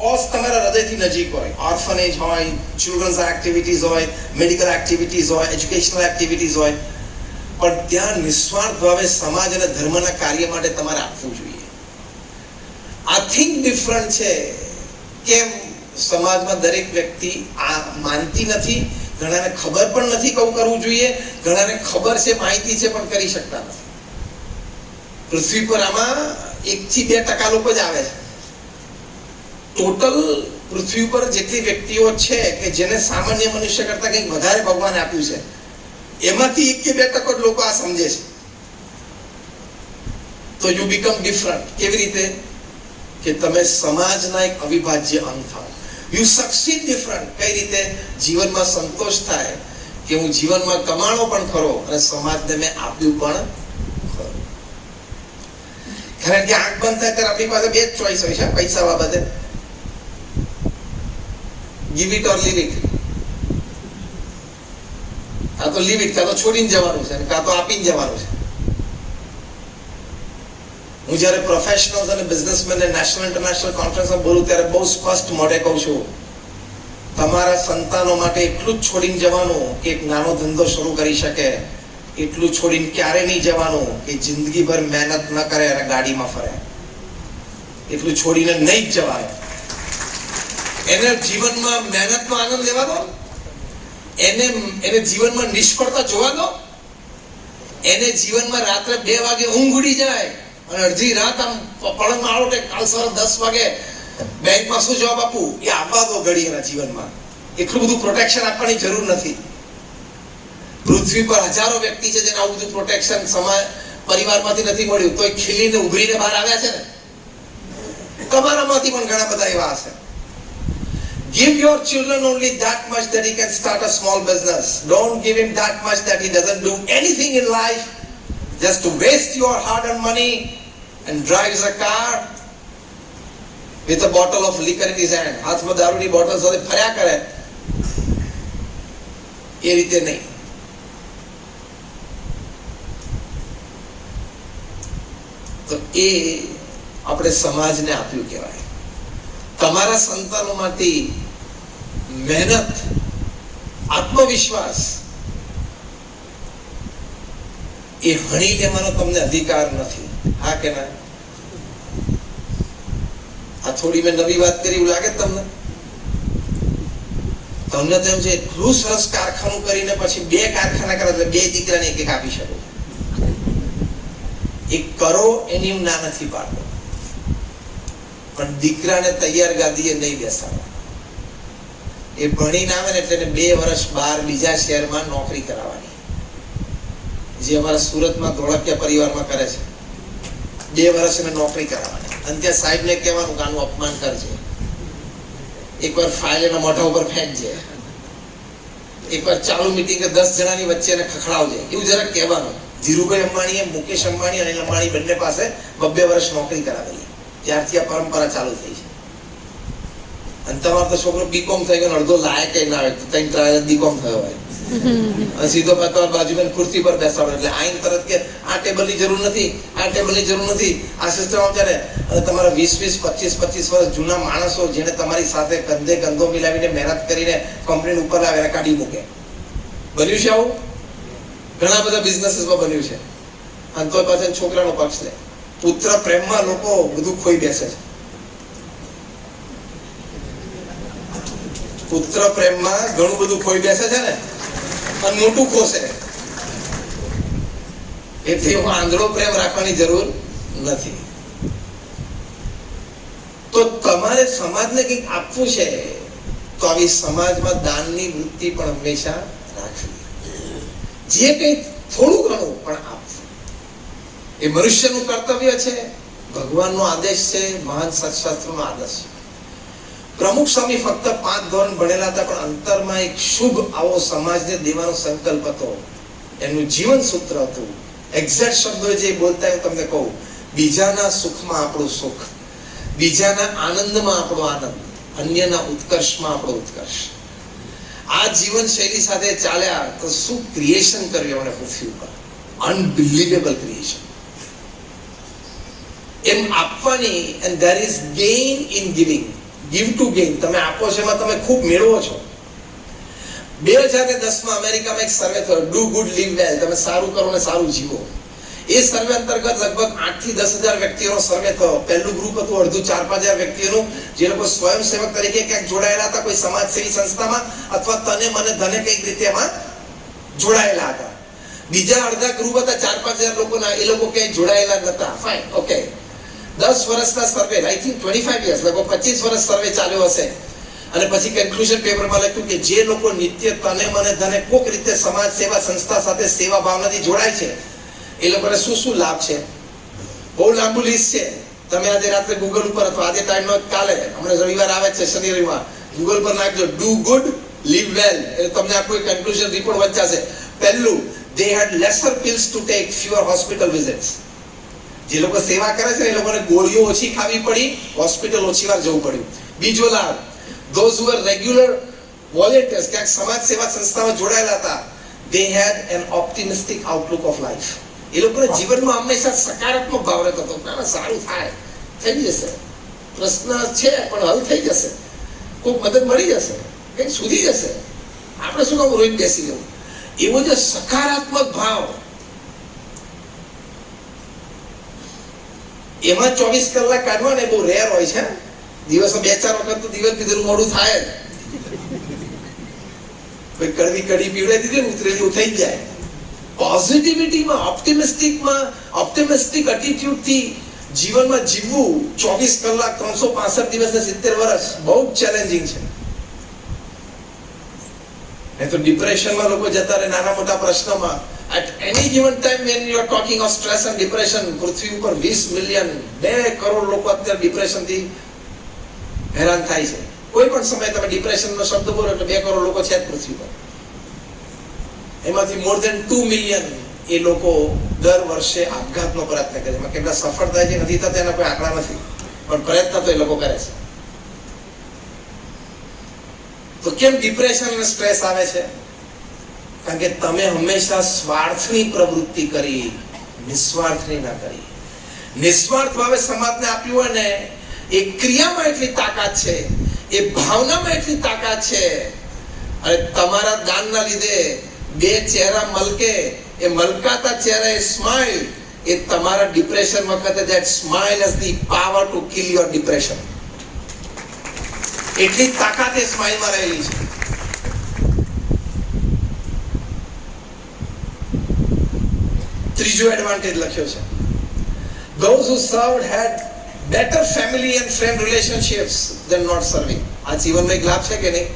Cause તમારા હૃદયથી નજીક હોય, ઓર્ફનેજ હોય, ચિલ્ડ્રન્સ એક્ટિવિટીઝ હોય, મેડિકલ એક્ટિવિટીઝ હોય, એજ્યુકેશનલ એક્ટિવિટીઝ હોય, પણ ત્યાં નિસ્વાર્થ ભાવે સમાજ અને ધર્મના કાર્ય માટે તમારે આપવું જોઈએ. આ થિંક ડિફરન્ટ છે. કેમ સમાજમાં દરેક વ્યક્તિ આ માનતી નથી, ઘણાને ખબર પણ નથી કવું કરવું જોઈએ, ઘણાને ખબર છે, માહિતી છે, પણ કરી શકતા નથી. પૃથ્વી પર આમાં 1 થી 2% લોકો જ આવે છે. ટોટલ પૃથ્વી પર જેટલી વ્યક્તિઓ છે કે જેને સામાન્ય મનુષ્ય કરતા કંઈક વધારે ભગવાને આપ્યું છે, એમાંથી 1 કે 2% જ લોકો આ સમજે છે. તો યુ બીકમ ડિફરન્ટ. કેવી રીતે? કે તમે સમાજના એક અવિભાજ્ય અંગ થાઓ. You succeed different. કઈ રીતે? જીવનમાં સંતોષ થાય કે હું જીવનમાં કમાણો પણ ખરો અને સમાજને મેં આપ્યું પણ ખરું. કારણ કે આંખ બંધ થાય ત્યારે આપણી પાસે 2 જ ચોઈસ હોય છે પૈસા બાબતે. Give it or leave it. કાં તો લીવ ઇટ, કાં તો છોડીને જવાનું છે, કાં તો આપીને જવાનું છે. હું જ્યારે પ્રોફેશનલ્સ અને બિઝનેસમેન નેશનલ ઇન્ટરનેશનલ કોન્ફરન્સમાં બોલું ત્યારે બહુ સ્પષ્ટ મોઢે કહું છું, તમારા સંતાનો માટે એટલું જ છોડીને જવાનું કે એક નાનો ધંધો શરૂ કરી શકે, એટલું છોડીને ક્યારે નહીં જવાનું કે જિંદગીભર મહેનત ન કરે અને ગાડીમાં ફરે. એટલું છોડીને નહીં જ જવાનું. એને જીવનમાં મહેનતનો આનંદ લેવા દો, એને જીવનમાં નિષ્ફળતા જોવા દો, એને જીવનમાં રાત્રે 2 વાગે ઊંઘ ઉડી જાય અને અડધી રાત આમ પલંગમાં આવો કે કાલ સવારે 10 વાગે બેંકમાં શું જવાબ આપું એ આપવા દો ઘડી એના જીવનમાં. એટલું બધું પ્રોટેક્શન આપવાની જરૂર નથી. પૃથ્વી પર હજારો વ્યક્તિ છે જેને આવું બધું પ્રોટેક્શન સમાજ પરિવારમાંથી નથી મળ્યું, તો ખીલીને ઉભરીને બહાર આવ્યા છે ને. તમારામાંથી પણ ઘણા બધા એવા હશે. Give your children only that much that he can start a small business. Don't give him that much that he doesn't do anything in life, just to waste your hard-earned money and drives a car with a bottle of liquor in his hand. હાથમાં દારૂની bottle સાથે ફર્યા કરે. એ રીતે નહીં. તો એ આપણે સમાજને આપ્યું કહેવાય. તમારા સંતાનોમાંથી મહેનત, આત્મવિશ્વાસ એ હણી લેવાનો તમને અધિકાર નથી. હા કે ના? આ થોડી મેં નવી વાત કરી એવું લાગે તમને? તમને તો એમ છે એટલું સરસ કારખાનું કરીને પછી 2 કારખાના કરે એટલે 2 દીકરાને એક આપી શકો. એક કરો એની હું ના નથી પાડતો, પણ દીકરાને તૈયાર ગાદીએ નહીં બેસાડો. એ ભણીને આવે ને એટલે 2 વર્ષ બહાર બીજા શહેરમાં નોકરી કરાવવાની, જે અમારા સુરતમાં ધોળકિયા પરિવારમાં કરે છે. 2 વર્ષ એને નોકરી કરાવવાની અને ત્યાં સાહેબને કહેવાનું કે આનું અપમાન કરજે, એકવાર ફાઇલ એના મોઢા ઉપર ફેંકજે, એકવાર ચાલુ મિટિંગ 10 જણાની વચ્ચે એને ખખડાવજે, એવું જરા કહેવાનું. ધીરુભાઈ અંબાણીએ મુકેશ અંબાણી અને અનિલ અંબાણી બંને પાસે 2 વર્ષ નોકરી કરાવેલી. ત્યારથી આ પરંપરા ચાલુ થઈ છે. અને તમારો તો છોકરો બીકોમ થઈ ગયો, અડધો લાયક ના આવે તો 3 ટ્રાયલ બીકોમ થયો હોય અને સીધો તમારા બાજુમાં ખુરશી પર બેસાડો એટલે આઈન તરત કે આ ટેબલની જરૂર નથી, આ ટેબલની જરૂર નથી. આ સિસ્ટમ ચાલે અને તમારા 20, 25 વર્ષ જૂના માણસો જેને તમારી સાથે કંધે કંધો મિલાવીને મહેનત કરીને કંપની ઉપર આવે એને કાઢી મૂકે. બન્યું છે આવું? ઘણા બધા બિઝનેસીસમાં બન્યું છે. અને તો પાછળ છોકરાનો પક્ષ લે. પુત્ર પ્રેમમાં લોકો બધું ખોઈ બેસે છે. પુત્ર પ્રેમમાં ઘણું બધું ખોઈ બેસે છે ને, અને મોટું ખોશે. એટલે આંધળો પ્રેમ રાખવાની જરૂર નથી. તો તમારે સમાજને કંઈક આપવું છે તો આવી સમાજમાં દાનની વૃત્તિ પણ હંમેશા રાખવી. જે કંઈ થોડું ઘણું પણ આપવું એ મનુષ્યનું કર્તવ્ય છે, ભગવાનનો આદેશ છે, મહાન સત્શાસ્ત્રનો આદેશ છે. પ્રમુખ સ્વામી ફક્ત 5 ધોરણ ભણેલા હતા, પણ અંતરમાં એક શુભ આવો સમાજને દેવાનો સંકલ્પ હતો. એમનું જીવન સૂત્ર હતું. એક્ઝેક્ટ શબ્દો જે બોલતા હું તમને કહું, બીજાના સુખમાં આપણું સુખ, બીજાના આનંદમાં આપણો આનંદ, અન્યના ઉત્કર્ષમાં આપણો ઉત્કર્ષ. આ જીવન શૈલી સાથે ચાલ્યા તો શું ક્રિએશન કર્યું એમણે પૃથ્વી ઉપર! Unbelievable creation. એમ આપવાની, and there is gain in giving. Give two gain, તમે આપો છો એમાં તમે ખૂબ મેળવો છો. 2010માં અમેરિકામાં એક સર્વે થયો, ડુ ગુડ લીવ વેલ, તમે સારું કરો ને સારું જીવો. એ સર્વે અંતર્ગત લગભગ 8 થી 10,000 વ્યક્તિઓનો સર્વે થયો. પહેલું ગ્રુપ હતું અડધું 4-5 હજાર વ્યક્તિઓનું, જે લોકો સ્વયંસેવક તરીકે ક્યાંક જોડાયેલા હતા, કોઈ સમાજસેવી સંસ્થામાં અથવા તને મને ધને કઈક રીતે એમાં જોડાયેલા હતા. બીજા અડધા ગ્રુપ હતા 4-5 હજાર લોકોના, એ લોકો ક્યાંય જોડાયેલા નતા. Fine, okay. 10 વર્ષના સર્વે, આઈ થિંક 25 યર્સ, લગભગ 25 વર્ષ સર્વે ચાલ્યો હશે. અને પછી કન્ક્લુઝન પેપરમાં લખ્યું કે જે લોકો નિત્ય તને મને ધને કોઈક રીતે સમાજ સેવા સંસ્થા સાથે સેવા ભાવનાથી જોડાય છે, એ લોકોને શું શું લાભ છે. બહુ લાંબુ લિસ્ટ છે. તમે આજે રાત્રે ગૂગલ ઉપર અથવા આજે ટાઈમ નો કાલે, હમણાં રવિવાર આવે છે, શનિ રવિવાર, ગૂગલ પર નાખજો ડુ ગુડ લીવ વેલ, એટલે તમને આ કોઈ કન્ક્લુઝન રિપોર્ટ વચ્ચાશે. પહેલું, they had lesser pills to take, fewer hospital visits. જે લોકો સેવા કરે છે એ લોકોને ગોળીઓ ઓછી ખાવી પડી, હોસ્પિટલ ઓછી વાર જવું પડ્યું. બીજો લાભ, those who were regular volunteers, ક્યાંક સમાજ સેવા સંસ્થામાં જોડાયેલા હતા, they had an optimistic outlook of life. એ લોકોને જીવનમાં હંમેશા સકારાત્મક ભાવ રહેતો હતો. ના, સારું થાય, થઈ જશે, પ્રશ્ન છે પણ હલ થઈ જશે, કોઈ મદદ મળી જશે, કંઈક સુધી જશે, આપણે શું કામ રોઈને બેસી જવું. એવો જે સકારાત્મક ભાવ, એમાં 24 કલાક કાઢવા ને બહુ રેર હોય છે. દિવસમાં 2-4 વખત તો દિવસ પીધેલું મોડું થાય જ. કોઈ કડવી કઢી પીવડાવી દીધી ને ઉતરેલી થઈ જાય. પોઝિટિવિટીમાં, ઓપ્ટિમિસ્ટિક એટીટ્યુડથી જીવનમાં જીવવું 24 કલાક 365 દિવસ ને 70 વર્ષ બહુ ચેલેન્જિંગ છે. નહીં તો ડિપ્રેશનમાં લોકો જતા રહે નાના મોટા પ્રશ્નોમાં. At any given time when you are talking of stress and depression, પૃથ્વી ઉપર 20 મિલિયન 2 કરોડ લોકો અત્યારે ડિપ્રેશનથી હેરાન થાય છે. કોઈ પણ સમયે તમે ડિપ્રેશનનો શબ્દ બોલો એટલે 2 કરોડ લોકો છે જ પૃથ્વી પર. એમાંથી મોર દેન 2 મિલિયન એ લોકો દર વર્ષે આપઘાતનો પ્રયત્ન કરે છે. એમાં કેટલા સફળ થાય છે નથી થતા એના કોઈ આંકડા નથી, પણ પ્રયત્ન તો એ લોકો કરે છે. તો કેમ ડિપ્રેશન અને સ્ટ્રેસ આવે છે? કારણ કે તમે હંમેશા સ્વાર્થની પ્રવૃત્તિ કરી, નિસ્વાર્થની ના કરી. નિસ્વાર્થ ભાવે સમાજને આપ્યું હોય ને, એ ક્રિયામાં એટલી તાકાત છે, એ ભાવનામાં એટલી તાકાત છે. અને તમારા દાનના લીધે 2 ચહેરા મલકે, એ મલકાતા ચહેરા, એ સ્માઇલ, એ તમારા ડિપ્રેશન વખતે that smile has the power to kill your depression. એટલી તાકાત એ સ્માઇલમાં રહેલી છે. ત્રીજો એડવાન્ટેજ લખ્યો છે, those who served had better family and friend relationships than not serving. આ જીવનનો એક લાભ છે કે નહીં?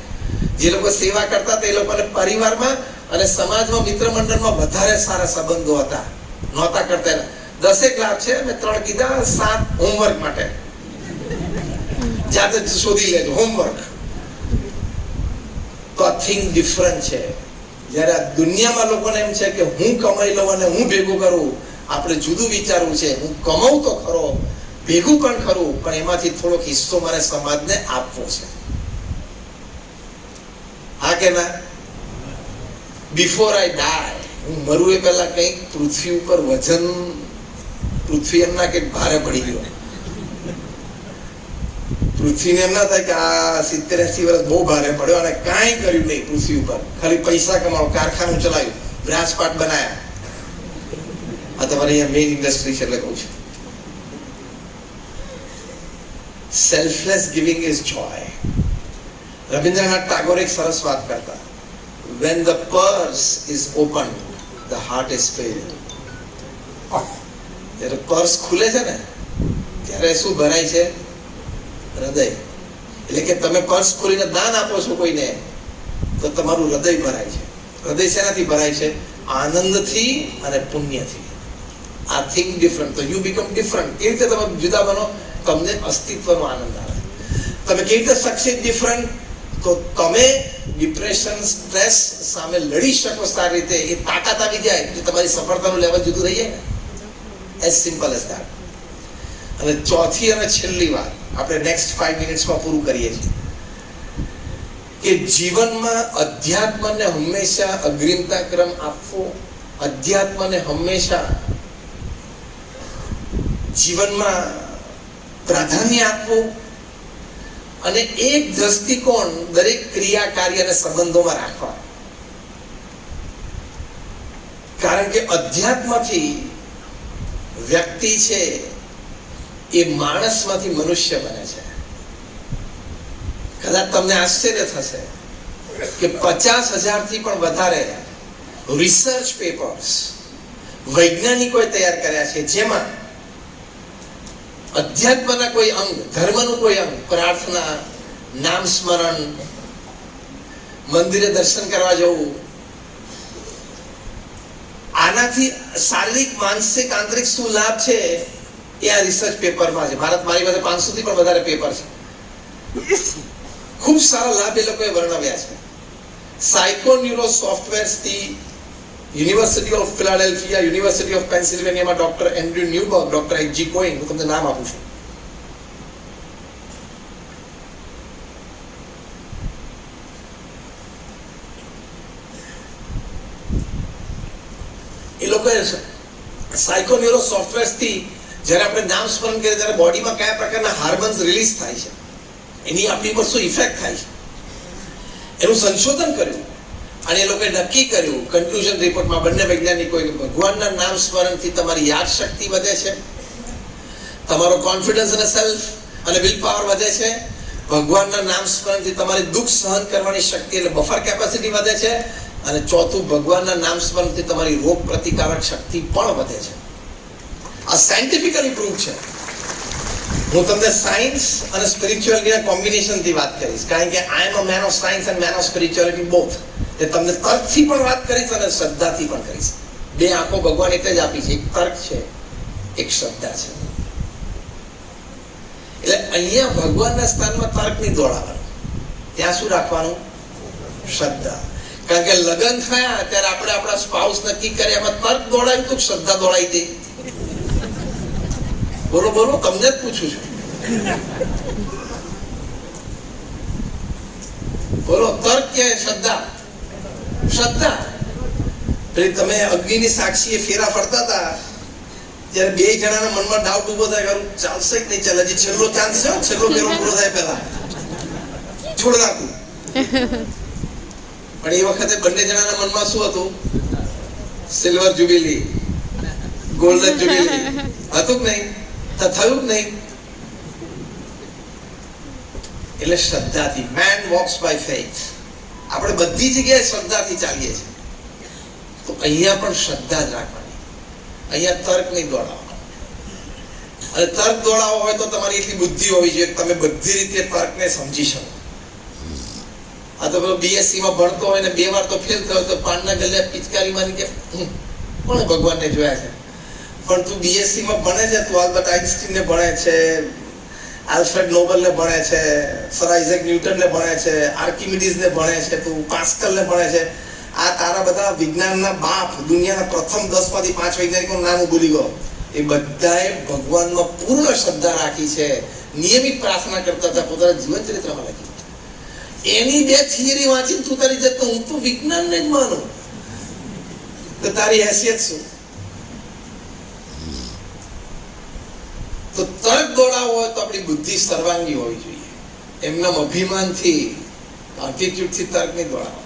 જે લોકો સેવા કરતા તે લોકોને પરિવારમાં અને સમાજમાં, મિત્ર મંડળમાં વધારે સારા સંબંધો હતા, નહોતા કરતા. 10 લાભ છે, મેં 3 કીધા. 7 હોમવર્ક માટે, જાતે શોધી લેજો હોમવર્ક. તો આ થિંગ ડિફરન્ટ છે. જ્યારે આ દુનિયામાં લોકોને એમ છે કે હું કમાઈ લઉં અને હું ભેગું કરું, આપણે જુદું વિચારવું છે. હું કમાઉં તો ખરો, ભેગું પણ ખરું, પણ એમાંથી થોડોક હિસ્સો મારે સમાજને આપવો છે. હા કે ના? બિફોર આઈ ડાય, હું મરું એ પહેલા કંઈક પૃથ્વી ઉપર વજન, પૃથ્વી એમ ના કે ભારે પડી ગયો, પૃથ્વીને એમ ના થાય કે આ 70-80 વર્ષ બહુ ભારે પડ્યો અને કાંઈ કર્યું નહીં પૃથ્વી ઉપર, ખાલી પૈસા કમાવો, કારખાનું ચલાવ્યું, બ્રાસપાટ બનાયા. આ તમારે અહીંયા મેઇન ઇન્ડસ્ટ્રી છે એટલે કહું છું. સેલ્ફલેસ ગિવિંગ ઇઝ જોય. રવિન્દ્રનાથ ટાગોર એક સરસ વાત કરતા, when the purse is open, the heart is filled. જ્યારે પર્સ ખુલે છે ને ત્યારે શું ભરાય છે? હૃદય. એટલે કે તમે પર્સ ખોલીને દાન આપો છો કોઈને તો તમારું હૃદય ભરાય છે. હૃદય શેનાથી ભરાય છે? આનંદથી અને પુણ્યથી. આ થિંગ ડિફરન્ટ. તો યુ બીકમ ડિફરન્ટ. કેવી રીતે તમે જુદા બનો? તમને અસ્તિત્વનો આનંદ આવે. તમે કેવી રીતે સક્સેસ ડિફરન્ટ? તો તમે ડિપ્રેશન, સ્ટ્રેસ સામે લડી શકો સારી રીતે. એ તાકાત આવી જાય એટલે તમારી સફળતાનું લેવલ જુદું રહી જાય ને. As simple as that. અને ચોથી અને છેલ્લી વાત આપણે નેક્સ્ટ 5 મિનિટ્સમાં પૂરું કરીએ છીએ કે જીવનમાં અધ્યાત્મને હંમેશા અગ્રિમતા ક્રમ આપવો, અધ્યાત્મને હંમેશા જીવનમાં પ્રાધાન્ય આપવું અને એક દ્રષ્ટિકોણ દરેક ક્રિયા કાર્ય અને સંબંધોમાં રાખવા. કારણ કે અધ્યાત્મથી વ્યક્તિ છે એ માણસમાંથી મનુષ્ય બને છે. કદાચ તમને આશ્ચર્ય થશે કે 50,000 થી પણ વધારે રિસર્ચ પેપર્સ વૈજ્ઞાનિકોએ તૈયાર કર્યા છે, જેમાં અધ્યાત્મના કોઈ અંગ, ધર્મનું કોઈ અંગ, પ્રાર્થના, નામ સ્મરણ, મંદિરે દર્શન કરવા જવું, આનાથી શારીરિક, માનસિક, આંતરિક શું લાભ છે એ આ રિસર્ચ પેપરમાં છે. મારી પાસે 500 થી પણ વધારે પેપર છે. ખૂબ સારા લાભ એ લોકોએ વર્ણવ્યા છે. સાયકોન્યુરો સોફ્ટવેર્સ થી university of Philadelphia, university of પેન્સિલ્વેનિયામાં doctor Andrew Newberg, doctor H G. Koenig, હું તમને નામ આપું છું. એ લોકોએ સાયકોન્યુરો સોફ્ટવેર્સ થી જ્યારે આપણે નામ સ્મરણ કરીએ ત્યારે બોડીમાં કયા પ્રકારના હાર્મોન્સ રિલીઝ થાય છે, એની આપણી પર શું ઇફેક્ટ થાય છે, એનું સંશોધન કર્યું. અને એ લોકોએ નક્કી કર્યું કન્ક્લુઝન રિપોર્ટમાં, બંને વૈજ્ઞાનિકોએ, ભગવાનના નામ સ્મરણથી તમારી યાદ શક્તિ વધે છે, તમારો કોન્ફિડન્સ અને સેલ્ફ અને વિલ પાવર વધે છે. ભગવાનના નામ સ્મરણથી તમારી દુઃખ સહન કરવાની શક્તિ એટલે બફર કેપેસિટી વધે છે. અને ચોથું, ભગવાનના નામ સ્મરણથી તમારી રોગ પ્રતિકારક શક્તિ પણ વધે છે. આ સાયન્ટિફિકલી પ્રૂવ છે. હું તમને સાયન્સ અને સ્પિરિચ્યુઆલિટીના કોમ્બિનેશનથી વાત કરીશ, કારણ કે I am a man of science and man of spirituality both. એ તમને તર્કથી પણ વાત કરીશ અને શ્રદ્ધાથી પણ કરીશ. બે આંખો ભગવાન એટલે જ આપી છે, એક તર્ક છે, એક શ્રદ્ધા છે. એટલે અહીંયા ભગવાનના સ્થાનમાં તર્ક નહીં દોડાવવાનું, ત્યાં શું રાખવાનું? શ્રદ્ધા. કારણ કે લગ્ન થયા ત્યારે આપણે આપણા સ્પાઉસ નક્કી કરે, એમાં તર્ક દોડાવ્યું તો શ્રદ્ધા દોડાવી દે. બોલો બોલો, તમને જ પૂછું છું. બોલો, તર્ક કે શ્રદ્ધા? શ્રદ્ધા. એટલે તમે અગ્નિની સાક્ષીએ ફેરા ફરતા હતા ત્યારે બે જણાના મનમાં ડાઉટ ઉભો થાય, ચાલશે કે નહીં ચાલે, હજી છેલ્લો ચાન્સ છે, છેલ્લો ફેરો પૂરો થાય પહેલા છોડ નાખું. પણ એ વખતે બંને જણાના મનમાં શું હતું? સિલ્વર જુબિલી, ગોલ્ડન જુબિલી હતું કે નહીં? થયું જ નહીં. એટલે શ્રદ્ધાથી, મેન વોક્સ બાય ફેથ. આપણે બધી જગ્યાએ શ્રદ્ધાથી ચાલીએ છીએ, તો અહીંયા પણ શ્રદ્ધા જ રાખવાની, અહીંયા તર્ક નહીં દોડાવવાનો. અને તર્ક દોડાવવો હોય તો તમારી એટલી બુદ્ધિ હોવી જોઈએ કે તમે બધી રીતે તર્કને સમજી શકો. આ તો પેલો બીએસસી માં ભણતો હોય ને 2 વાર તો ફેલ થયો તો પાનના ગલ્લે પિચકારી મારી કે કોણે ભગવાનને જોયા છે? પણ તું બીએસસી માં ભણે છે, તું આલ્બર્ટ આઇન્સ્ટીનને ભણે છે, આલ્ફ્રેડ નોબલને ભણે છે, સર આઇઝેક ન્યૂટનને ભણે છે, આર્કિમિડીઝને ભણે છે, તું પાસ્કલને ભણે છે. આ તારા બધા વિજ્ઞાનના બાપ, દુનિયાના પ્રથમ 10 માંથી 5 વૈજ્ઞાનિકોનું નામ હું ભૂલી ગયો. એ બધાએ ભગવાનમાં પૂર્ણ શ્રદ્ધા રાખી છે, નિયમિત પ્રાર્થના કરતા હતા, પોતાના જીવન ચરિત્રમાં લખી. એની 2 થિયરી વાંચી તું તારી જતો હું તો વિજ્ઞાનને જ માનું, તો તારી હેસિયત શું? તો તર્ક દોડાવવો હોય તો આપણી બુદ્ધિ સર્વાંગી હોવી જોઈએ. એમના અભિમાનથી, એટીટ્યુડથી તર્ક નહીં દોડાવવો.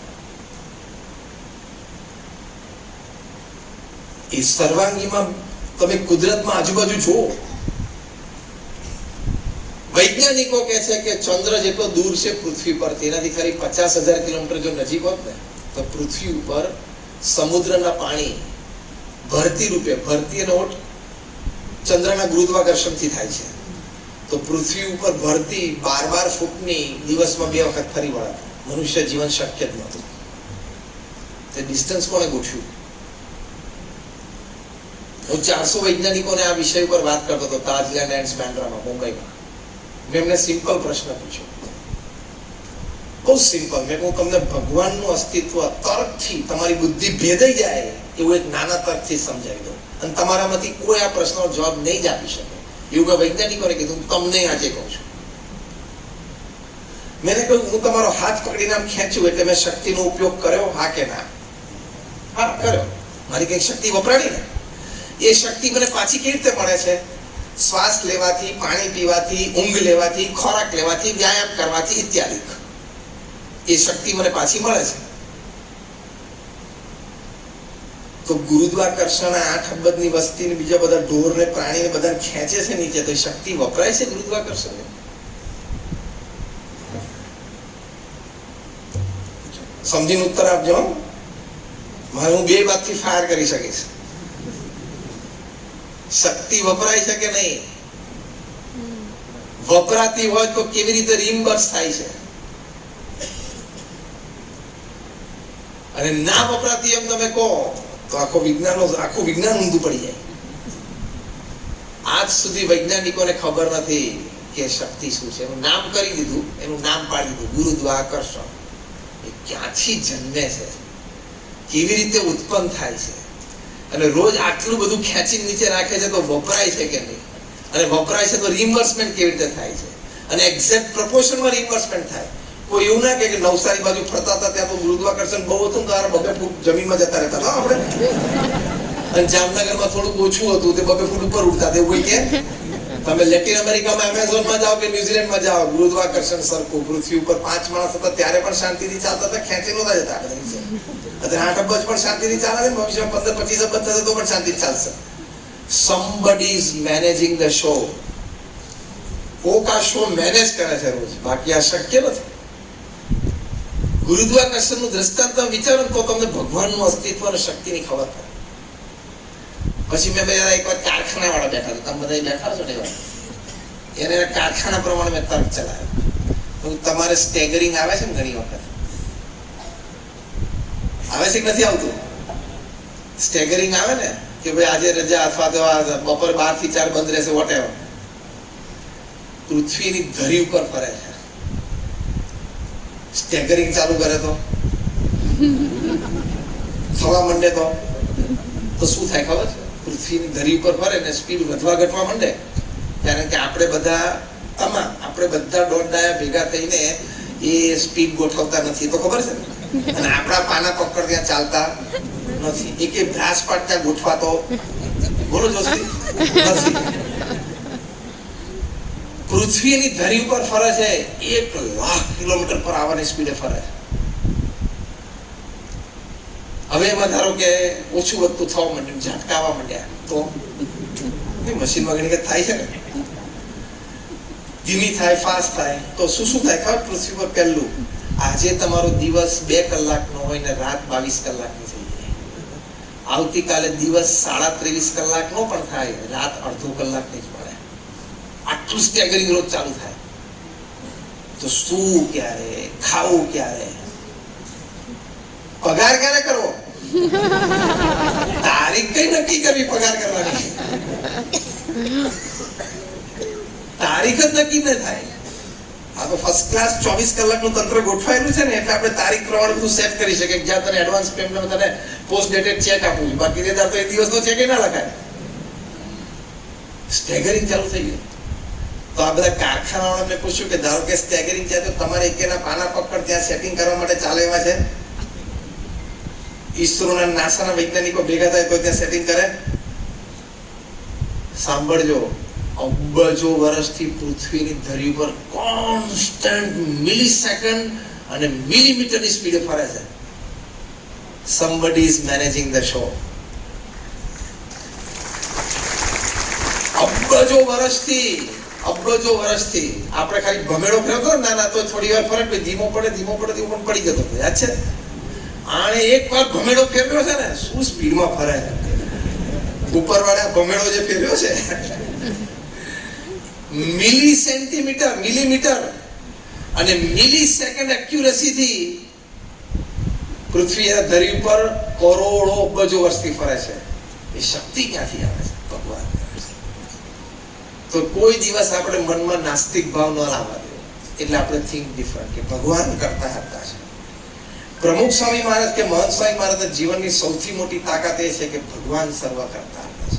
એ સર્વાંગીમાં તમે કુદરતમાં આજુબાજુ જુઓ. વૈજ્ઞાનિકો કહે છે કે ચંદ્ર જેટલો દૂર છે પૃથ્વી પરથી, એનાથી ખરી 50,000 કિલોમીટર જો નજીક હોત ને તો પૃથ્વી ઉપર સમુદ્રના પાણી ભરતી રૂપે, ભરતી અને ઓટ ચંદ્રના ગુરુત્વાકર્ષણથી થાય છે, તો પૃથ્વી ઉપર ભરતી 12 ફૂટની દિવસમાં 2 વખત ફરી વળે. મનુષ્ય જીવન શક્ય જ નહોતું. તે ડિસ્ટન્સ કોણે ગોઠવ્યું? હું 400 વૈજ્ઞાનિકોને આ વિષય ઉપર વાત કરતો હતો તાજલેન્ડ એન્ડ બાંદ્રામાં, મુંબઈમાં. મેં એમને સિમ્પલ પ્રશ્ન પૂછ્યો, બહુ સિમ્પલ. મેં કહું તમને ભગવાનનું અસ્તિત્વ તર્કથી તમારી બુદ્ધિ ભેદાઈ જાય એવું એક નાના તર્કથી સમજાવી દો, અને તમારામાંથી કોઈ આ પ્રશ્નનો જવાબ નહીં જ આપી શકે એવું મેં વૈજ્ઞાનિકોને કીધું. તમને આજે કહું છું. મેં કહ્યું હું તમારો હાથ પકડીને આમ ખેંચ્યું એટલે મેં શક્તિનો ઉપયોગ કર્યો, હા કે ના? હા કર્યો. મારી કઈ શક્તિ વપરાડી ને, એ શક્તિ મને પાછી કેવી રીતે મળે છે? શ્વાસ લેવાથી, પાણી પીવાથી, ઊંઘ લેવાથી, ખોરાક લેવાથી, વ્યાયામ કરવાથી ઇત્યાદિ. એ શક્તિ મને પાછી મળે છે. તો ગુરુત્વાકર્ષણ 8 અબજની વસ્તીને, બીજા બધા ઢોર ને પ્રાણી ને બધા ખેંચે છે નીચે, તો એ શક્તિ વપરાય છે ગુરુત્વાકર્ષણ. સમજીને ઉત્તર આપજો. હું 2 બાજુથી ફાયર કરી શકીશ. શક્તિ વપરાય છે કે નહીં? વપરાતી હોય તો કેવી રીતે રિમ્બર્સ થાય છે, અને ના વપરાતી એમ તમે કહો તો આખું વિજ્ઞાન ઊંધું પડી જાય. આજ સુધી વૈજ્ઞાનિકોને ખબર નથી કે શક્તિ શું છે. એનું નામ કરી દીધું, એનું નામ પાડી દીધું ગુરુત્વાકર્ષણ. એ ક્યાંથી જન્મે છે, કેવી રીતે ઉત્પન્ન થાય છે, અને રોજ આટલું બધું ખેંચી નીચે રાખે છે તો વપરાય છે કે નહીં, અને વપરાય છે તો રિમ્બર્સમેન્ટ કેવી રીતે થાય છે, અને એક્ઝેક્ટ પ્રપોર્શનમાં રિમ્બર્સમેન્ટ થાય. કોઈ એવું ના કે નવસારી બાજુ ફરતા હતા ત્યાં તો ગુરુત્વાકર્ષણ બહુ હતું, તો 2 ફૂટ જમીનમાં જતા રહેતા હતા આપણે, અને જામનગરમાં થોડુંક ઓછું હતું, તે 2 ફૂટ ઉપર ઉડતા હતા. એવું કે તમે લેટિન અમેરિકામાં એમેઝોનમાં જાઓ કે ન્યુઝીલેન્ડમાં જાઓ, ગુરુત્વાકર્ષણ સરખું. પૃથ્વી ઉપર 5 માણસ હતા ત્યારે પણ શાંતિથી ચાલતા હતા, ખેંચી નહોતા જતા. અત્યારે 8 અબજ પણ શાંતિથી ચાલે છે, ભવિષ્યમાં 15-25 અબજ થશે તો પણ શાંતિથી ચાલશે. Somebody is managing the show. કોક આ શો મેનેજ કરે છે રોજ, બાકી આ શક્ય નથી. ગુરુત્વાકર્ષણનું દ્રષ્ટાંત વિચારો તો તમને ભગવાનનું અસ્તિત્વ અને શક્તિની ખબર પડે. પછી મેં બધા એકવાર કારખાના વાળા બેઠા હતા, તમે બધા બેઠા છો ને, એને કારખાના પ્રમાણે મેં તર્ક ચલાવ્યો. તમારે સ્ટેગરિંગ આવે છે ને ઘણી વખત, આવે છે કે નથી આવતું? સ્ટેગરિંગ આવે ને કે ભાઈ આજે રજા, અથવા તો બપોર 12 થી 4 બંધ રહેશે, વોટેવર. પૃથ્વીની ધરી ઉપર ફરે છે, સ્ટેગરિંગ ચાલુ કરે તો થવા માંડે તો શું થાય ખબર છે? પૃથ્વીની ધરી ઉપર ફરે ને સ્પીડ વધવા ઘટવા માંડે, કારણ કે આપણે બધા દોડડાયા ભેગા થઈને એ સ્પીડ ગોઠવતા નથી, તો ખબર છે ને? અને આપણા પાના પકડ ત્યાં ચાલતા નથી, એકે ભ્રાસ પાટ ત્યાં ગોઠવાતો, બોલો જોશી, નથી. પૃથ્વીની ધરી ઉપર ફરે છે, 1,00,000 કિલોમીટર પર આવવાની સ્પીડે ફરે. હવે એમાં ધારો કે ઓછું વધતું થવા માંડ્યું, ઝટકાવા માંડ્યા, તો મશીનમાં ઘણી વખત થાય છે ને, ધીમી થાય, ફાસ્ટ થાય, તો શું થાય ખબર? પૃથ્વી પર પહેલું, આજે તમારો દિવસ 2 કલાકનો હોય ને રાત 22 કલાકની થઈ જાય. આવતીકાલે દિવસ 23.5 કલાકનો પણ થાય, રાત અડધો કલાકની જ મળે. આટલું સ્ટેગરિંગ રોજ ચાલુ થાય. તો શું ક્યારે, ખાવું ક્યારે, પગાર ક્યારે કરવો, તારીખ કઈ નક્કી કરવી પગાર કરવાની, તારીખ જ નક્કી ન થાય. આ તો ફર્સ્ટ ક્લાસ 24 કલાકનું તંત્ર ગોઠવાયેલું છે ને, એટલે આપણે તારીખ પ્રમાણે બધું સેટ કરી શકીએ. જ્યાં તને એડવાન્સ પેમેન્ટ, તને પોસ્ટ ડેટેડ ચેક આપવું છે, બાકી તો એ દિવસનો ચેક ના લખાય. સ્ટેગરિંગ ચાલુ થઈ ગયું. તો આ બધા કારખાનાઓને પૂછ્યું કે ધારો કે સ્ટેગરિંગ છે તો તમારે એકેના પાના પકડ ત્યાં સેટિંગ કરવા માટે ચાલે એવા છે? ઈસરોના, નાસાના વૈજ્ઞાનિકો ભેગા થાય તો ત્યાં સેટિંગ કરે? સાંભળજો, અબજો વર્ષથી પૃથ્વીની ધરી ઉપર કોન્સ્ટન્ટ મિલિસેકન્ડ અને મિલીમીટરની સ્પીડે ફરે છે. Somebody is managing the show. અબજો વર્ષથી આપણે ખાલી ભમેડો ફેરવતો ના તો થોડી વાર ફરે, ધીમો પડે પણ પડી જતો, યાદ છે? આણે એક વાર ભમેડો ફેરવ્યો છે ને, શું સ્પીડમાં ફરે છે. ઉપરવાળા ભમેડો જે ફેરવ્યો છે, મિલીમીટર અને મિલીસેકન્ડ એક્યુરેસીથી પૃથ્વી ધરી ઉપર કરોડો અબજો વર્ષથી ફરે છે. એ શક્તિ ક્યાંથી આવે છે? ભગવાન. તો કોઈ દિવસ આપણે મનમાં નાસ્તિક ભાવ ન લાવવા દેવો. એટલે આપણે થિંક ડિફરન્ટ, કે ભગવાન કરતા હતા છે. પ્રમુખ સ્વામી મહારાજ કે મહંત સ્વામી મહારાજના જીવનની સૌથી મોટી તાકાત એ છે કે ભગવાન સર્વ કરતા હતા છે.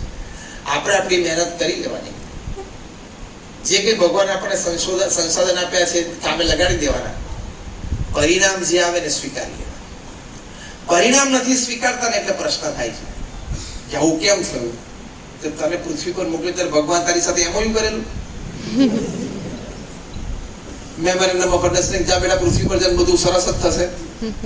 આપણે આપણી મહેનત કરી લેવાની, જે કંઈ ભગવાન આપણે સંસાધન આપ્યા છે કામે લગાડી દેવાના. પરિણામ જે આવે ને સ્વીકારી લેવા. પરિણામ નથી સ્વીકારતા ને એટલે પ્રશ્ન થાય છે કે આવું કેમ થયું, કે તને પૃથ્વી પર મોકલ્યો ત્યારે ભગવાન તારી સાથે એમઓયુ કરેલું? મેમોરેન્ડમ ઓફ અન્ડરસ્ટેન્ડિંગ, જ્યાં બેટા પૃથ્વી પર જઈને બધું સરસ જ થશે.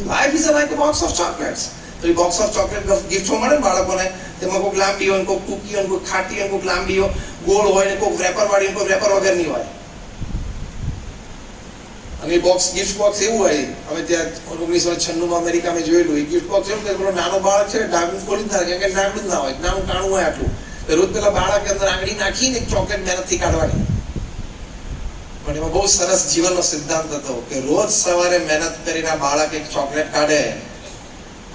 Life is like a box of chocolates. તો એ બોક્સ ઓફ ચોકલેટ ગિફ્ટો મળે ને બાળકોને, તેમાં કોઈક લાંબી હોય, કોઈક ટૂંકી હોય, કોઈક ખાટી હોય, કોઈક લાંબી હોય, ગોળ હોય ને કોઈક રેપર વાળી હોય, કોઈક રેપર વગરની હોય. અને બોક્સ ગિફ્ટ બોક્સ એવું હોય, હવે ત્યાં 1996 અમેરિકામાં જોયેલું, એ ગિફ્ટ બોક્સ એવું કે પેલો નાનો બાળક છે ડાગું ખોલી જ ના કે નાગડું ના હોય, નાનું ટાણું હોય આટલું, રોજ પેલા બાળક અંદર આંગળી નાખીને ચોકલેટ મહેનતથી કાઢવાની. પણ એમાં બહુ સરસ જીવનનો સિદ્ધાંત હતો કે રોજ સવારે મહેનત કરીને બાળક એક ચોકલેટ કાઢે,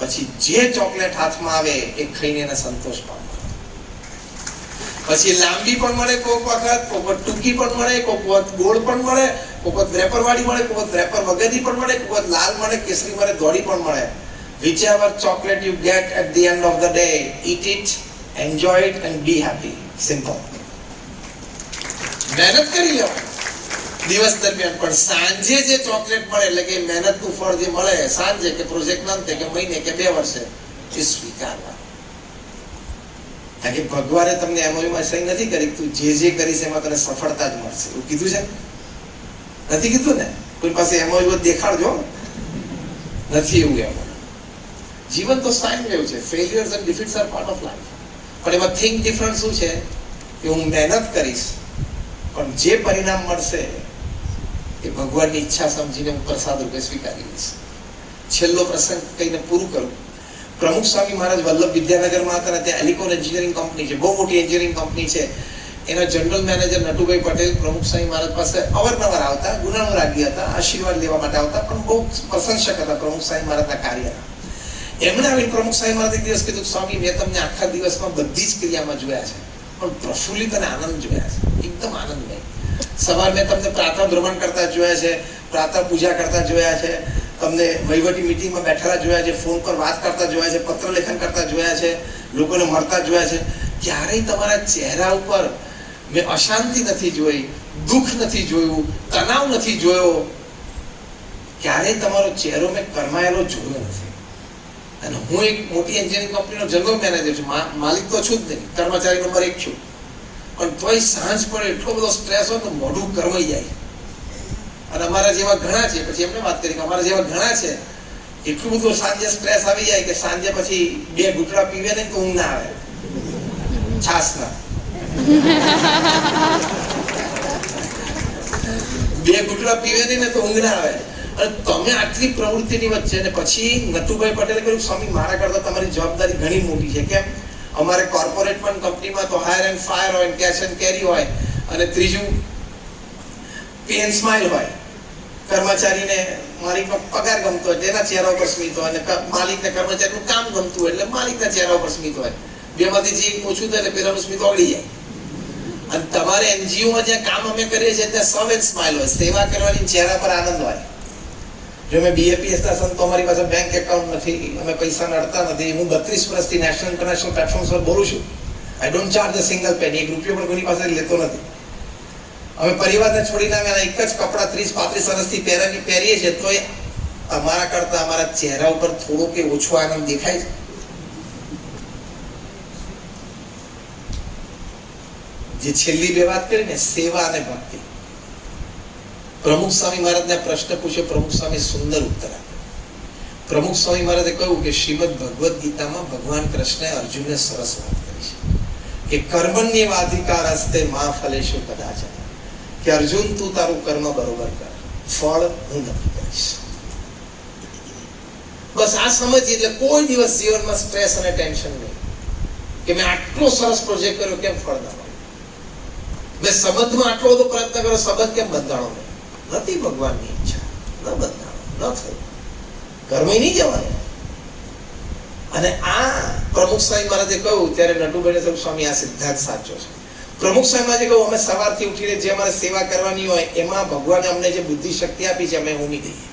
પછી જે ચોકલેટ હાથમાં આવે એ ખાઈને એને સંતોષ પામે. પછી લાંબી પણ મળે કોઈક વખત, કોઈક વખત ટૂંકી પણ મળે, કોઈક વખત ગોળ પણ મળે, કોઈક વખત રેપર વાળી મળે, કોઈક વખત રેપર વગરની પણ મળે, કોઈક વખત લાલ મળે, કેસરી મળે, ધોળી પણ મળે. whichever chocolate you get at the end of the day, eat it, enjoy it and be happy. Simple. મહેનત કરી લો દિવસ દરમિયાન, પણ સાંજે જે ચોકલેટ મળે એટલે કે મહેનતનું ફળ જે મળે સાંજે કે પ્રોજેક્ટના અંતે કે મહિને કે 2 વર્ષે, એ સ્વીકારવા. કારણ કે ભગવાને તમને એમઓયુમાં સહી નથી કરી તું જે કરીશ એમાં તને સફળતા જ મળશે એવું કીધું છે? નથી કીધું ને? કોઈ પાસે એમઓયુ દેખાડજો. નથી એવું એમઓયુ. જીવન તો સાઇન વેવ છે. Failures and defeats are part of life. પણ એમાં થિંક ડિફરન્ટ શું છે કે હું મહેનત કરીશ, પણ જે પરિણામ મળશે એ ભગવાનની ઈચ્છા સમજીને હું પ્રસાદ રૂપે સ્વીકારી લઈશ. છેલ્લો પ્રસંગ કહીને પૂરું કરું. પ્રમુખ સ્વામી મહારાજ વલ્લભ વિદ્યાનગરમાં હતા, ત્યાં એલિકોન એન્જિનિયરિંગ કંપની છે, બહુ મોટી એન્જિનિયરિંગ કંપની છે. એના જનરલ મેનેજર નટુભાઈ પટેલ પ્રમુખ સ્વામી મહારાજ પાસે અવારનવાર આવતા, ગુણાણુ રાગી હતા, આશીર્વાદ લેવા માટે આવતા, પણ બહુ પ્રશંસક હતા પ્રમુખ સ્વામી મહારાજના કાર્યના. એમણે આવીને પ્રમુખ સ્વામી મહારાજ એક દિવસ કીધું, સ્વામી મેં તમને આખા દિવસમાં બધી જ ક્રિયામાં જોયા છે, પણ પ્રફુલ્લિત અને આનંદ જોયા છે, એકદમ આનંદમય. સવાર મેં તમને પ્રાતઃ ભ્રમણ કરતા જોયા છે, પ્રાતઃ પૂજા કરતા જોયા છે, તમને વહીવટી મીટિંગમાં બેઠેલા જોયા છે, ફોન પર વાત કરતા જોયા છે, પત્ર લેખન કરતા જોયા છે, લોકોને મળતા જોયા છે. ક્યારેય તમારા ચહેરા ઉપર મેં અશાંતિ નથી જોઈ, દુઃખ નથી જોયું, તણાવ નથી જોયો. ક્યારેય તમારો ચહેરો મેં કરમાયેલો જોયો નથી. અને હું એક મોટી એન્જિનિયરિંગ કંપનીનો જનરલ મેનેજર છું, માલિક તો છું જ નહીં, કર્મચારી નંબર 1 છું. પણ તોય સાંજ પડે એટલો બધો સ્ટ્રેસ હોય તો મોઢું કરમાઈ જાય. અને અમારા જેવા ઘણા છે, પછી એમને વાત કરી કે અમારા જેવા ઘણા છે, એટલું બધું સાંજે સ્ટ્રેસ આવી જાય કે સાંજે પછી 2 ઘૂંટડા પીવે ને તો ઊંઘ ના આવે, છાસના. 2 ઘૂંટડા પીવે નહીં ને તો ઊંઘ ના આવે. અને તમે આટલી પ્રવૃત્તિની વચ્ચે ને પછી નટુભાઈ પટેલે કહ્યું, સ્વામી મારા કરતા તમારી જવાબદારી ઘણી મોટી છે. કેમ? અમારે કોર્પોરેટ પણ કંપનીમાં તો હાયર એન્ડ ફાયર હોય, કેશ એન્ડ કેરી હોય, અને ત્રીજું પે એન્ડ સ્માઇલ હોય. કર્મચારીને માલિકનો પગાર ગમતો હોય તેના ચહેરા ઉપર સ્મિત હોય, અને માલિકને કર્મચારીનું કામ ગમતું હોય એટલે માલિકના ચહેરા ઉપર સ્મિત હોય. બેમાંથી જે ઓછું થાય એટલે પેલાનું સ્મિત ઓગળી જાય. અને તમારે એનજીઓમાં જ્યાં કામ અમે કરીએ છીએ ત્યાં સવ એન્ડ સ્માઇલ હોય, સેવા કરવાની, ચહેરા પર આનંદ હોય. જો મેં બીએપીએસ ના સંતો, અમારી પાસે બેંક એકાઉન્ટ નથી, અમે પૈસા નડતા નથી. હું 32 વર્ષથી નેશનલ ઇન્ટરનેશનલ પ્લેટફોર્મ્સ પર બોલું છું. I don't charge a single penny, 1 રૂપિયો પણ કોઈની પાસે લેતો નથી. અમે પરિવારને છોડીને અમે એક જ કપડાં 30-35 વર્ષથી પહેરીએ છીએ, તો અમારા કરતા અમારા ચહેરા ઉપર થોડો કે ઓછો આનંદ દેખાય છે. જે છેલ્લી 2 વાત કરી ને, સેવા અને ભક્તિ. પ્રમુખ સ્વામી મહારાજને પ્રશ્ન પૂછ્યો, પ્રમુખ સ્વામી સુંદર ઉત્તર આપ્યો. પ્રમુખ સ્વામી મહારાજે કહ્યું કે શ્રીમદ ભગવદ્ ગીતામાં ભગવાન કૃષ્ણે અર્જુનને સરસ વાત કરી છે કે કર્મણ્યેવ અધિકારસ્તે મા ફલેષુ કદાચન, કે અર્જુન તું તારું કર્મ બરોબર કર, ફળ હું નક્કી કરીશ. બસ આ સમજી એટલે કોઈ દિવસ જીવનમાં સ્ટ્રેસ અને ટેન્શન નહીં કે મેં આટલો સરસ પ્રોજેક્ટ કર્યો કેમ ફળ ના મળ્યું, મેં સંબંધમાં આટલો બધો પ્રયત્ન કર્યો સંબંધ કેમ બંધાણો નહીં. નથી ભગવાનની ઈચ્છા, ન બંધાણો, ન થયું, કર્મ નહીં જવાનું. અને આ પ્રમુખ સ્વામી મહારાજે કહ્યું ત્યારે નટુભાઈને થયું, સ્વામી આ સિદ્ધાંત સાચો છે. પ્રમુખ સ્વામી મહારાજે કહ્યું, અમે સવારથી ઉઠીને જે અમારે સેવા કરવાની હોય એમાં ભગવાને અમને જે બુદ્ધિ શક્તિ આપી છે અમે ઉમી દઈએ.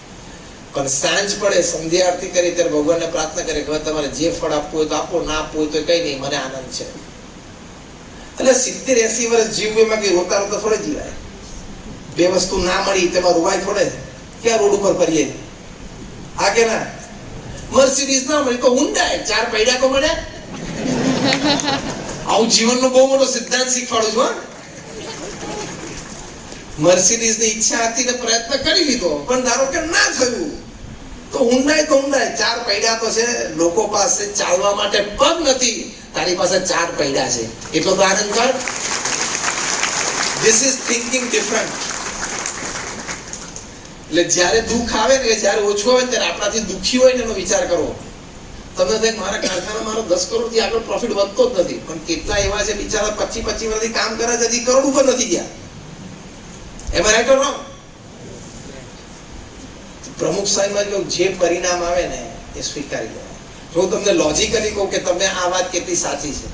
પણ સાંજ પડે, સંધ્યા આરતી કરી ત્યારે ભગવાનને પ્રાર્થના કરે કે તમારે જે ફળ આપવું હોય તો આપો, ના આપવું હોય તો કઈ નહીં, મને આનંદ છે. એટલે 70-80 વર્ષ જીવવું એમાં કઈ રોતા રોતા થોડે જીવાય. 2 વસ્તુ ના મળી તેમાં રોવાય થોડે? ક્યાં રોડ ઉપર ફરીએ? હા કે ના? મર્સિડીઝ ના મળી તો હુન્ડાઈ, 4 પૈડા તો મળે. આવું જીવનનો બહુ મોટો સિદ્ધાંત શીખવાડું છું. મર્સિડીઝ ની ઈચ્છા હતી ને પ્રયત્ન કરી લીધો, પણ ધારો કે ના થયું તો ઊંડાઈ તો ઊંડાઈ. 4 પૈડા તો છે. લોકો પાસે ચાલવા માટે પગ નથી, તારી પાસે 4 પૈડા છે, એટલો તો આનંદ કર. This is thinking different. એટલે જ્યારે દુઃખ આવે ને, જ્યારે ઓછું આવે ત્યારે આપણાથી દુઃખી હોય ને એનો વિચાર કરો. તમને થાય મારા કારખાના મારો 10 કરોડ થી આગળ પ્રોફિટ વધતો જ નથી, પણ કેટલા એવા છે બિચારા 25 વર્ષથી કામ કરે છે, હજી કરોડ ઉપર નથી ગયા. એમ રાઈટ ઓર રોંગ? પ્રમુખ સાહેબમાં કહ્યું જે પરિણામ આવે ને એ સ્વીકારી લેવાય. જો તમને લોજિકલી કહું કે તમે આ વાત કેટલી સાચી છે,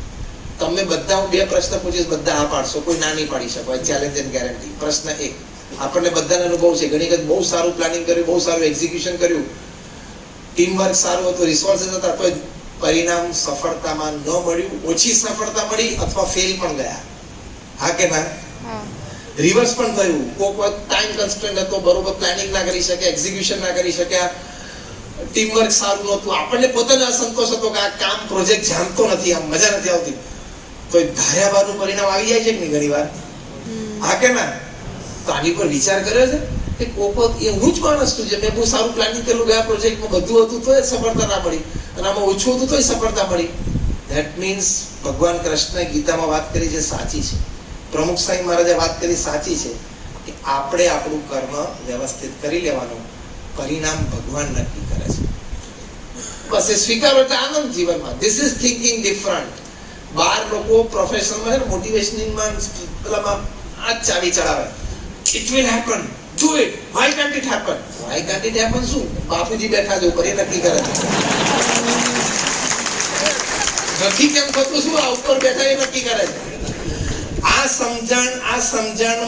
તમને બધા હું 2 પ્રશ્ન પૂછીશ, બધા આ પાડશો, કોઈ ના નહીં પાડી શકો. Challenge and guarantee. પ્રશ્ન 1, આપણને બધાને અનુભવ છે, ઘણી વખત બહુ સારું પ્લાનિંગ કર્યું, બહુ સારું એક્ઝિક્યુશન કર્યું, ટીમ વર્ક સારું હતું, રિસોર્સિસ હતા, તો પરિણામ સફળતામાં ન મળ્યું, ઓછી સફળતા મળી અથવા ફેલ પણ ગયા. હા કે ના? રિવર્સ પણ થયું. કોઈક વખત ટાઈમ કન્સ્ટ્રેન્ટ હતો, બરોબર પ્લાનિંગ ના કરી શક્યા, એક્ઝિક્યુશન ના કરી શક્યા, ટીમ વર્ક સારું નહોતું, આપણને પોતાને અસંતોષ હતો કે આ કામ પ્રોજેક્ટ જામતો નથી, આમ મજા નથી આવતી, તો ધાર્યા બારનું પરિણામ આવી જાય છે કે નહીં ઘણી વાર? હા કે ના? તો આની પર વિચાર કર્યો છે કે કોઈક વખત એ હું જ માણસ છું, જે મેં બહુ સારું પ્લાનિંગ કરેલું, ગયા પ્રોજેક્ટમાં બધું હતું તો એ સફળતા ના મળી, અને આમાં ઓછું હતું તો એ સફળતા મળી. ધેટ મીન્સ ભગવાન કૃષ્ણએ ગીતામાં વાત કરી છે સાચી છે, પ્રમુખ સાંઈ મહારાજે વાત કરી સાચી છે કે આપણે આપણું કર્મ વ્યવસ્થિત કરી લેવાનું, પરિણામ ભગવાન નક્કી કરે છે. બસ એ સ્વીકારો એટલે આનંદ જીવનમાં. This is thinking different. 12 લોકો પ્રોફેશનમાં છે, મોટિવેશનિંગમાં પેલામાં આ ચાવી ચડાવે, it will happen, do it, why can't it happen. Why can't it happen શું? બાપુજી બેઠા છે ઉપર, એ નક્કી કરે છે. નથી કેમ થતું શું? આ ઉપર બેઠા એ નક્કી કરે છે. આ સમજણ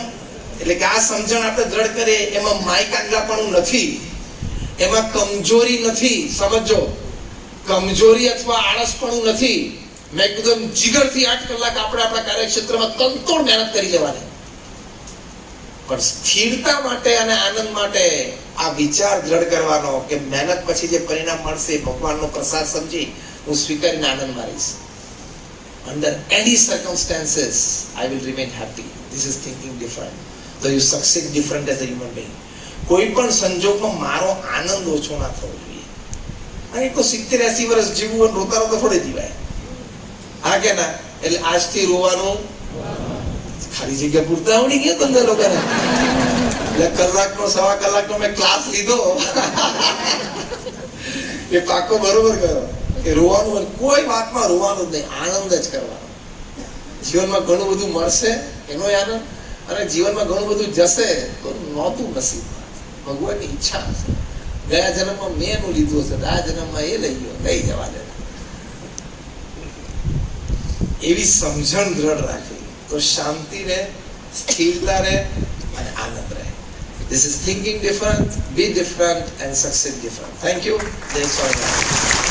એટલે કે આ સમજણ આપણે દ્રઢ કરીએ, એમાં માય કાંડલાપણું નથી, એમાં કમજોરી નથી. સમજો, કમજોરી અથવા આળસપણું નથી. મેં કીધું જીગરથી 8 કલાક આપણે આપણા કાર્યક્ષેત્રમાં તનતોડ મહેનત કરી લેવાની, પણ સ્થિરતા માટે અને આનંદ માટે આ વિચાર દ્રઢ કરવાનો કે મહેનત પછી જે પરિણામ મળશે ભગવાનનો પ્રસાદ સમજી હું સ્વીકારીને આનંદ મારીશ. Under any circumstances, I will remain happy. This is thinking different. So you succeed different as a human being. કોઈ પણ સંજોગમાં મારો આનંદ ઓછો ના થવો જોઈએ. અને તો 70-80 વર્ષ જીવવું અને રોતા રોતા થોડે જીવાય. હા કે ના? એટલે આજથી રોવાનું ખાલી જગ્યા પૂરતા આવડી ગયા તમને લોકોને. એટલે કલાકનો 1.25 કલાકનો મેં ક્લાસ લીધો, એ પાકો બરોબર કર્યો કે રોવાનું, કોઈ વાતમાં રોવાનું જ નહીં, આનંદ જ કરવાનો. જીવનમાં ઘણું બધું મળશે એનો આનંદ, અને જીવનમાં ઘણું બધું જશે તો નહોતું નસીબ, ભગવાનની ઈચ્છા હશે. ગયા જન્મમાં મેં એનું લીધું હશે, આ જન્મમાં એ લઈ ગયો, લઈ જવા દે. એવી સમજણ દ્રઢ રાખી તો શાંતિ રહે, સ્થિરતા રહે અને આનંદ રહે. This is thinking different, be different and succeed different. Thank you. Jai Swami.